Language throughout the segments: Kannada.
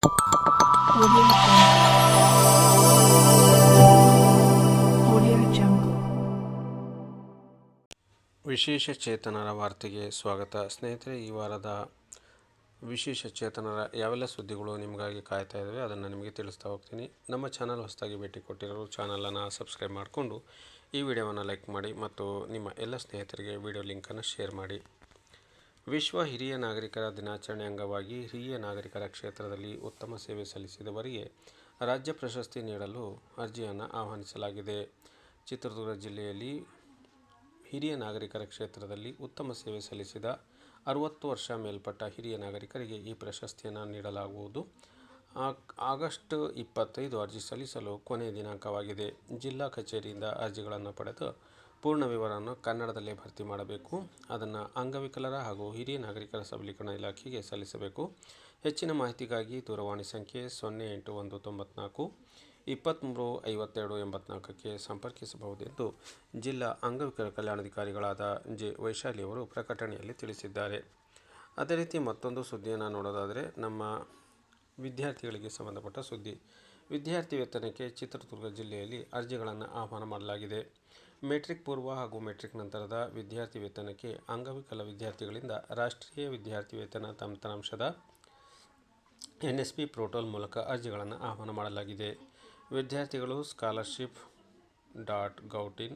Audio Jungle. ವಿಶೇಷ ಚೇತನರ ವಾರ್ತೆಗೆ ಸ್ವಾಗತ. ಸ್ನೇಹಿತರೆ, ಈ ವಾರದ ವಿಶೇಷ ಚೇತನರ ಯಾವೆಲ್ಲ ಸುದ್ದಿಗಳು ನಿಮಗಾಗಿ ಕಾಯ್ತಾ ಇದ್ದಾವೆ ಅದನ್ನು ನಿಮಗೆ ತಿಳಿಸ್ತಾ ಹೋಗ್ತೀನಿ. ನಮ್ಮ ಚಾನಲ್ ಹೊಸದಾಗಿ ಭೇಟಿ ಕೊಟ್ಟಿರೋರು ಚಾನಲನ್ನು ಸಬ್ಸ್ಕ್ರೈಬ್ ಮಾಡಿಕೊಂಡು ಈ ವಿಡಿಯೋವನ್ನು ಲೈಕ್ ಮಾಡಿ ಮತ್ತು ನಿಮ್ಮ ಎಲ್ಲ ಸ್ನೇಹಿತರಿಗೆ ವಿಡಿಯೋ ಲಿಂಕನ್ನು ಶೇರ್ ಮಾಡಿ. ವಿಶ್ವ ಹಿರಿಯ ನಾಗರಿಕರ ದಿನಾಚರಣೆ ಅಂಗವಾಗಿ ಹಿರಿಯ ನಾಗರಿಕರ ಕ್ಷೇತ್ರದಲ್ಲಿ ಉತ್ತಮ ಸೇವೆ ಸಲ್ಲಿಸಿದವರಿಗೆ ರಾಜ್ಯ ಪ್ರಶಸ್ತಿ ನೀಡಲು ಅರ್ಜಿಯನ್ನು ಆಹ್ವಾನಿಸಲಾಗಿದೆ. ಚಿತ್ರದುರ್ಗ ಜಿಲ್ಲೆಯಲ್ಲಿ ಹಿರಿಯ ನಾಗರಿಕರ ಕ್ಷೇತ್ರದಲ್ಲಿ ಉತ್ತಮ ಸೇವೆ ಸಲ್ಲಿಸಿದ 60 ವರ್ಷ ಮೇಲ್ಪಟ್ಟ ಹಿರಿಯ ನಾಗರಿಕರಿಗೆ ಈ ಪ್ರಶಸ್ತಿಯನ್ನು ನೀಡಲಾಗುವುದು. ಆಗಸ್ಟ್ 25 ಅರ್ಜಿ ಸಲ್ಲಿಸಲು ಕೊನೆಯ ದಿನಾಂಕವಾಗಿದೆ. ಜಿಲ್ಲಾ ಕಚೇರಿಯಿಂದ ಅರ್ಜಿಗಳನ್ನು ಪಡೆದು ಪೂರ್ಣ ವಿವರವನ್ನು ಕನ್ನಡದಲ್ಲೇ ಭರ್ತಿ ಮಾಡಬೇಕು. ಅದನ್ನು ಅಂಗವಿಕಲರ ಹಾಗೂ ಹಿರಿಯ ನಾಗರಿಕರ ಸಬಲೀಕರಣ ಇಲಾಖೆಗೆ ಸಲ್ಲಿಸಬೇಕು. ಹೆಚ್ಚಿನ ಮಾಹಿತಿಗಾಗಿ ದೂರವಾಣಿ ಸಂಖ್ಯೆ 08194 235284ಕ್ಕೆ ಸಂಪರ್ಕಿಸಬಹುದೆಂದು ಜಿಲ್ಲಾ ಅಂಗವಿಕಲ ಕಲ್ಯಾಣಾಧಿಕಾರಿಗಳಾದ ಜೆ. ವೈಶಾಲಿ ಅವರು ಪ್ರಕಟಣೆಯಲ್ಲಿ ತಿಳಿಸಿದ್ದಾರೆ. ಅದೇ ರೀತಿ ಮತ್ತೊಂದು ಸುದ್ದಿಯನ್ನು ನೋಡೋದಾದರೆ, ನಮ್ಮ ವಿದ್ಯಾರ್ಥಿಗಳಿಗೆ ಸಂಬಂಧಪಟ್ಟ ಸುದ್ದಿ. ವಿದ್ಯಾರ್ಥಿ ವೇತನಕ್ಕೆ ಚಿತ್ರದುರ್ಗ ಜಿಲ್ಲೆಯಲ್ಲಿ ಅರ್ಜಿಗಳನ್ನು ಆಹ್ವಾನ ಮಾಡಲಾಗಿದೆ. ಮೆಟ್ರಿಕ್ ಪೂರ್ವ ಹಾಗೂ ಮೆಟ್ರಿಕ್ ನಂತರದ ವಿದ್ಯಾರ್ಥಿ ವೇತನಕ್ಕೆ ಅಂಗವಿಕಲ ವಿದ್ಯಾರ್ಥಿಗಳಿಂದ ರಾಷ್ಟ್ರೀಯ ವಿದ್ಯಾರ್ಥಿ ವೇತನ ತಂತ್ರಾಂಶದ NSP ಪೋರ್ಟಲ್ ಮೂಲಕ ಅರ್ಜಿಗಳನ್ನು ಆಹ್ವಾನ ಮಾಡಲಾಗಿದೆ. ವಿದ್ಯಾರ್ಥಿಗಳು scholarship.gov.in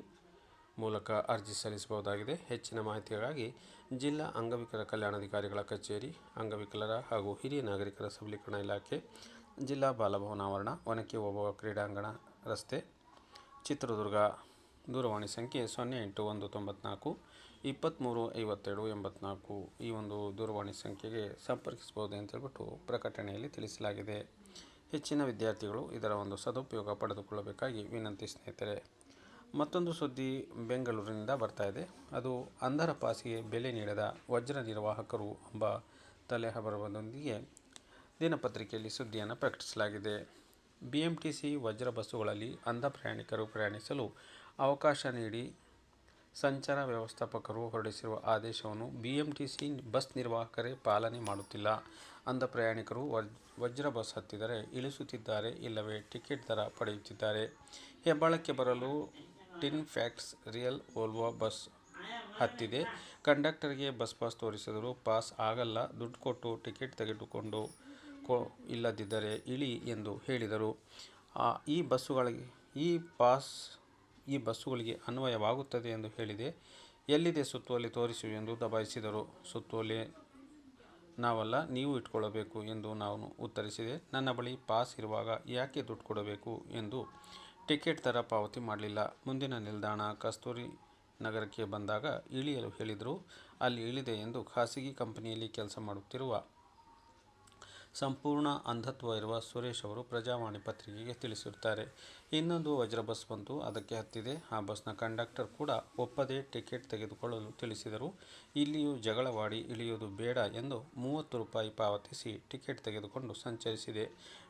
ಮೂಲಕ ಅರ್ಜಿ ಸಲ್ಲಿಸಬಹುದಾಗಿದೆ. ಹೆಚ್ಚಿನ ಮಾಹಿತಿಗಾಗಿ ಜಿಲ್ಲಾ ಅಂಗವಿಕಲ ಕಲ್ಯಾಣಾಧಿಕಾರಿಗಳ ಕಚೇರಿ, ಅಂಗವಿಕಲರ ಹಾಗೂ ಹಿರಿಯ ನಾಗರಿಕರ ಸಬಲೀಕರಣ ಇಲಾಖೆ, ಜಿಲ್ಲಾ ಬಾಲಭವನ ಆವರಣ, ಒನಕೆ ಓಬವ್ವ ಕ್ರೀಡಾಂಗಣ ರಸ್ತೆ, ಚಿತ್ರದುರ್ಗ. ದೂರವಾಣಿ ಸಂಖ್ಯೆ 08194 235284 ಈ ಒಂದು ದೂರವಾಣಿ ಸಂಖ್ಯೆಗೆ ಸಂಪರ್ಕಿಸಬಹುದು ಅಂತ ಹೇಳ್ಬಿಟ್ಟು ಪ್ರಕಟಣೆಯಲ್ಲಿ ತಿಳಿಸಲಾಗಿದೆ. ಹೆಚ್ಚಿನ ವಿದ್ಯಾರ್ಥಿಗಳು ಇದರ ಒಂದು ಸದುಪಯೋಗ ಪಡೆದುಕೊಳ್ಳಬೇಕಾಗಿ ವಿನಂತಿ. ಸ್ನೇಹಿತರೆ, ಮತ್ತೊಂದು ಸುದ್ದಿ ಬೆಂಗಳೂರಿನಿಂದ ಬರ್ತಾ ಇದೆ. ಅದು ಅಂಧರ ಪಾಸಿಗೆ ಬೆಲೆ ನೀಡದ ವಜ್ರ ನಿರ್ವಾಹಕರು ಎಂಬ ತಲೆಹಬರದೊಂದಿಗೆ ದಿನಪತ್ರಿಕೆಯಲ್ಲಿ ಸುದ್ದಿಯನ್ನು ಪ್ರಕಟಿಸಲಾಗಿದೆ. BMTC ವಜ್ರ ಬಸ್ಸುಗಳಲ್ಲಿ ಅಂಧ ಪ್ರಯಾಣಿಕರು ಪ್ರಯಾಣಿಸಲು ಅವಕಾಶ ನೀಡಿ ಸಂಚಾರ ವ್ಯವಸ್ಥಾಪಕರು ಹೊರಡಿಸಿರುವ ಆದೇಶವನ್ನು BMTC ಬಸ್ ನಿರ್ವಾಹಕರೇ ಪಾಲನೆ ಮಾಡುತ್ತಿಲ್ಲ. ಅಂಧ ಪ್ರಯಾಣಿಕರು ವಜ್ರ ಬಸ್ ಹತ್ತಿದರೆ ಇಳಿಸುತ್ತಿದ್ದಾರೆ, ಇಲ್ಲವೇ ಟಿಕೆಟ್ ದರ ಪಡೆಯುತ್ತಿದ್ದಾರೆ. ಹೆಬ್ಬಾಳಕ್ಕೆ ಬರಲು ಟಿನ್ ಫ್ಯಾಕ್ಸ್ ರಿಯಲ್ ವೋಲ್ವೋ ಬಸ್ ಹತ್ತಿದೆ. ಕಂಡಕ್ಟರ್ಗೆ ಬಸ್ ಪಾಸ್ ತೋರಿಸಿದರೂ ಪಾಸ್ ಆಗಲ್ಲ, ದುಡ್ಡು ಕೊಟ್ಟು ಟಿಕೆಟ್ ತೆಗೆದುಕೊಂಡು ಇಲ್ಲದಿದ್ದರೆ ಇಳಿ ಎಂದು ಹೇಳಿದರು. ಈ ಬಸ್ಸುಗಳಿಗೆ ಅನ್ವಯವಾಗುತ್ತದೆ ಎಂದು ಹೇಳಿದೆ. ಎಲ್ಲಿದೆ ಸುತ್ತೋಲೆ ತೋರಿಸು ಎಂದು ದಬಾಯಿಸಿದರು. ಸುತ್ತೋಲೆ ನಾವಲ್ಲ, ನೀವು ಇಟ್ಕೊಳ್ಳಬೇಕು ಎಂದು ನಾನು ಉತ್ತರಿಸಿದೆ. ನನ್ನ ಬಳಿ ಪಾಸ್ ಇರುವಾಗ ಯಾಕೆ ದುಡ್ಡು ಕೊಡಬೇಕು ಎಂದು ಟಿಕೆಟ್ ದರ ಪಾವತಿ ಮಾಡಲಿಲ್ಲ. ಮುಂದಿನ ನಿಲ್ದಾಣ ಕಸ್ತೂರಿ ನಗರಕ್ಕೆ ಬಂದಾಗ ಇಳಿಯಲು ಹೇಳಿದರು. ಅಲ್ಲಿ ಇಳಿದೆ ಎಂದು ಖಾಸಗಿ ಕಂಪನಿಯಲ್ಲಿ ಕೆಲಸ ಮಾಡುತ್ತಿರುವ ಸಂಪೂರ್ಣ ಅಂಧತ್ವ ಇರುವ ಸುರೇಶ್ ಅವರು ಪ್ರಜಾವಾಣಿ ಪತ್ರಿಕೆಗೆ ತಿಳಿಸಿರುತ್ತಾರೆ. ಇನ್ನೊಂದು ವಜ್ರ ಬಸ್ ಬಂತು, ಅದಕ್ಕೆ ಹತ್ತಿದೆ. ಆ ಬಸ್ನ ಕಂಡಕ್ಟರ್ ಕೂಡ ಒಪ್ಪದೆ ಟಿಕೆಟ್ ತೆಗೆದುಕೊಳ್ಳಲು ತಿಳಿಸಿದರು. ಇಲ್ಲಿಯೂ ಜಗಳವಾಡಿ ಇಳಿಯುವುದು ಬೇಡ ಎಂದು 30 ರೂಪಾಯಿ ಪಾವತಿಸಿ ಟಿಕೆಟ್ ತೆಗೆದುಕೊಂಡು ಸಂಚರಿಸಿದೆ.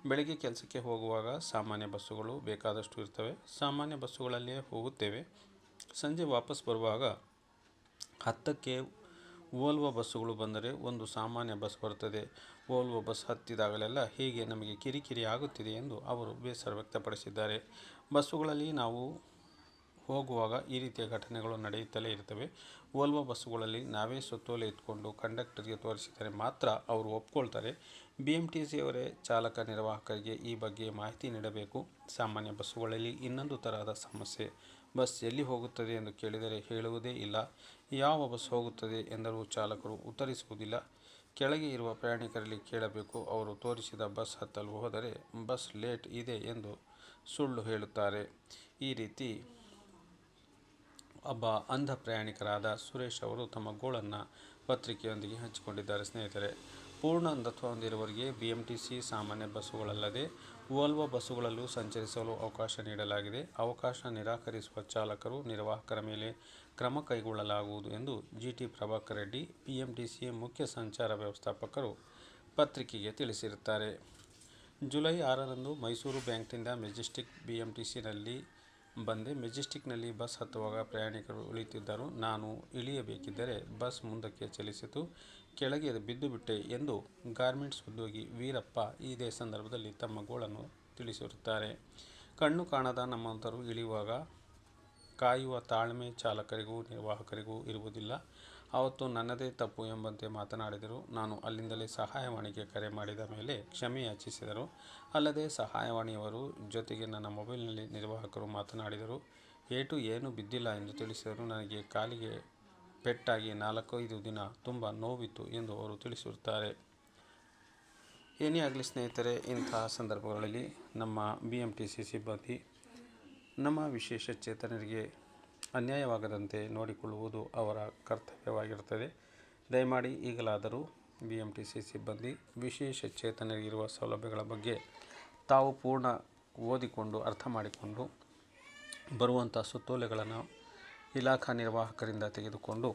ಬೆಳಗ್ಗೆ ಕೆಲಸಕ್ಕೆ ಹೋಗುವಾಗ ಸಾಮಾನ್ಯ ಬಸ್ಸುಗಳು ಬೇಕಾದಷ್ಟು ಇರ್ತವೆ, ಸಾಮಾನ್ಯ ಬಸ್ಸುಗಳಲ್ಲೇ ಹೋಗುತ್ತೇವೆ. ಸಂಜೆ ವಾಪಸ್ ಬರುವಾಗ 10ಕ್ಕೆ ವೋಲ್ವೋ ಬಸ್ಸುಗಳು ಬಂದರೆ ಒಂದು ಸಾಮಾನ್ಯ ಬಸ್ ಬರುತ್ತದೆ. ವೋಲ್ವೋ ಬಸ್ ಹತ್ತಿದಾಗಲೆಲ್ಲ ಹೀಗೆ ನಮಗೆ ಕಿರಿಕಿರಿ ಆಗುತ್ತಿದೆ ಎಂದು ಅವರು ಬೇಸರ ವ್ಯಕ್ತಪಡಿಸಿದ್ದಾರೆ. ಬಸ್ಸುಗಳಲ್ಲಿ ನಾವು ಹೋಗುವಾಗ ಈ ರೀತಿಯ ಘಟನೆಗಳು ನಡೆಯುತ್ತಲೇ ಇರ್ತವೆ. ವೋಲ್ವೋ ಬಸ್ಸುಗಳಲ್ಲಿ ನಾವೇ ಸುತ್ತೋಲೆ ಇಟ್ಕೊಂಡು ಕಂಡಕ್ಟರ್ಗೆ ತೋರಿಸಿದರೆ ಮಾತ್ರ ಅವರು ಒಪ್ಕೊಳ್ತಾರೆ. BMTCಯವರೇ ಚಾಲಕ ನಿರ್ವಾಹಕರಿಗೆ ಈ ಬಗ್ಗೆ ಮಾಹಿತಿ ನೀಡಬೇಕು. ಸಾಮಾನ್ಯ ಬಸ್ಸುಗಳಲ್ಲಿ ಇನ್ನೊಂದು ತರಹದ ಸಮಸ್ಯೆ. ಬಸ್ ಎಲ್ಲಿ ಹೋಗುತ್ತದೆ ಎಂದು ಕೇಳಿದರೆ ಹೇಳುವುದೇ ಇಲ್ಲ. ಯಾವ ಬಸ್ ಹೋಗುತ್ತದೆ ಎಂದರೂ ಚಾಲಕರು ಉತ್ತರಿಸುವುದಿಲ್ಲ. ಕೆಳಗೆ ಇರುವ ಪ್ರಯಾಣಿಕರಲ್ಲಿ ಕೇಳಬೇಕು. ಅವರು ತೋರಿಸಿದ ಬಸ್ ಹತ್ತಲು ಹೋದರೆ ಬಸ್ ಲೇಟ್ ಇದೆ ಎಂದು ಸುಳ್ಳು ಹೇಳುತ್ತಾರೆ. ಈ ರೀತಿ ಒಬ್ಬ ಅಂಧ ಪ್ರಯಾಣಿಕರಾದ ಸುರೇಶ್ ಅವರು ತಮ್ಮ ಗೋಳನ್ನು ಪತ್ರಿಕೆಯೊಂದಿಗೆ ಹಂಚಿಕೊಂಡಿದ್ದಾರೆ. ಸ್ನೇಹಿತರೆ, ಪೂರ್ಣ ಅಂಧತ್ವ ಹೊಂದಿರುವವರಿಗೆ BMTC ಸಾಮಾನ್ಯ ಬಸ್ಸುಗಳಲ್ಲದೆ ವೋಲ್ವೋ ಬಸ್ಸುಗಳಲ್ಲೂ ಸಂಚರಿಸಲು ಅವಕಾಶ ನೀಡಲಾಗಿದೆ. ಅವಕಾಶ ನಿರಾಕರಿಸುವ ಚಾಲಕರು, ನಿರ್ವಾಹಕರ ಮೇಲೆ ಕ್ರಮ ಕೈಗೊಳ್ಳಲಾಗುವುದು ಎಂದು GT ಪ್ರಭಾಕರ್ ರೆಡ್ಡಿ, BMTC ಮುಖ್ಯ ಸಂಚಾರ ವ್ಯವಸ್ಥಾಪಕರು ಪತ್ರಿಕೆಗೆ ತಿಳಿಸಿರುತ್ತಾರೆ. ಜುಲೈ 6ರಂದು ಮೈಸೂರು ಬ್ಯಾಂಕ್ನಿಂದ ಮೆಜೆಸ್ಟಿಕ್ BMTCನಲ್ಲಿ ಬಂದೆ. ಮೆಜೆಸ್ಟಿಕ್ನಲ್ಲಿ ಬಸ್ ಹತ್ತುವಾಗ ಪ್ರಯಾಣಿಕರು ಇಳಿಯುತ್ತಿದ್ದರು. ನಾನು ಇಳಿಯಬೇಕಿದ್ದರೆ ಬಸ್ ಮುಂದಕ್ಕೆ ಚಲಿಸಿತು. ಕೆಳಗೆ ಬಿದ್ದು ಬಿಟ್ಟೆ ಎಂದು ಗಾರ್ಮೆಂಟ್ಸ್ ಉದ್ಯೋಗಿ ವೀರಪ್ಪ ಇದೇ ಸಂದರ್ಭದಲ್ಲಿ ತಮ್ಮ ಗೋಳನ್ನು ತಿಳಿಸಿರುತ್ತಾರೆ. ಕಣ್ಣು ಕಾಣದ ನಮ್ಮಂತರು ಇಳಿಯುವಾಗ ಕಾಯುವ ತಾಳ್ಮೆ ಚಾಲಕರಿಗೂ ನಿರ್ವಾಹಕರಿಗೂ ಇರುವುದಿಲ್ಲ. ಅವತ್ತು ನನ್ನದೇ ತಪ್ಪು ಎಂಬಂತೆ ಮಾತನಾಡಿದರು. ನಾನು ಅಲ್ಲಿಂದಲೇ ಸಹಾಯವಾಣಿಗೆ ಕರೆ ಮಾಡಿದ ಮೇಲೆ ಕ್ಷಮೆ ಯಾಚಿಸಿದರು. ಅಲ್ಲದೆ ಸಹಾಯವಾಣಿಯವರು ಜೊತೆಗೆ ನನ್ನ ಮೊಬೈಲ್ನಲ್ಲಿ ನಿರ್ವಾಹಕರು ಮಾತನಾಡಿದರು. ಏಟು ಏನೂ ಬಿದ್ದಿಲ್ಲ ಎಂದು ತಿಳಿಸಿದರು. ನನಗೆ ಕಾಲಿಗೆ ಪೆಟ್ಟಾಗಿ 4-5 ದಿನ ತುಂಬ ನೋವಿತ್ತು ಎಂದು ಅವರು ತಿಳಿಸಿರುತ್ತಾರೆ. ಏನೇ ಆಗಲಿ ಸ್ನೇಹಿತರೆ, ಇಂತಹ ಸಂದರ್ಭಗಳಲ್ಲಿ ನಮ್ಮ BMTC ಸಿಬ್ಬಂದಿ ನಮ್ಮ ವಿಶೇಷ ಚೇತನರಿಗೆ ಅನ್ಯಾಯವಾಗದಂತೆ ನೋಡಿಕೊಳ್ಳುವುದು ಅವರ ಕರ್ತವ್ಯವಾಗಿರುತ್ತದೆ. ದಯಮಾಡಿ ಈಗಲಾದರೂ BMTC ಸಿಬ್ಬಂದಿ ವಿಶೇಷ ಚೇತನರಿಗಿರುವ ಸೌಲಭ್ಯಗಳ ಬಗ್ಗೆ ತಾವು ಪೂರ್ಣ ಓದಿಕೊಂಡು ಅರ್ಥ ಮಾಡಿಕೊಂಡು ಬರುವಂಥ ಸುತ್ತೋಲೆಗಳನ್ನು ಇಲಾಖಾ ನಿರ್ವಾಹಕರಿಂದ ತೆಗೆದುಕೊಂಡು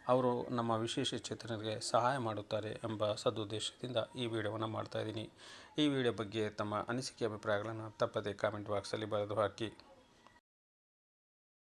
ಅವರು ನಮ್ಮ ವಿಶೇಷ ಚೇತನರಿಗೆ ಸಹಾಯ ಮಾಡುತ್ತಾರೆ ಎಂಬ ಸದುದ್ದೇಶದಿಂದ ಈ ವಿಡಿಯೋವನ್ನು ಮಾಡ್ತಾಯಿದ್ದೀನಿ. ಈ ವಿಡಿಯೋ ಬಗ್ಗೆ ತಮ್ಮ ಅನಿಸಿಕೆ ಅಭಿಪ್ರಾಯಗಳನ್ನು ತಪ್ಪದೇ ಕಾಮೆಂಟ್ ಬಾಕ್ಸಲ್ಲಿ ಬರೆದು ಹಾಕಿ.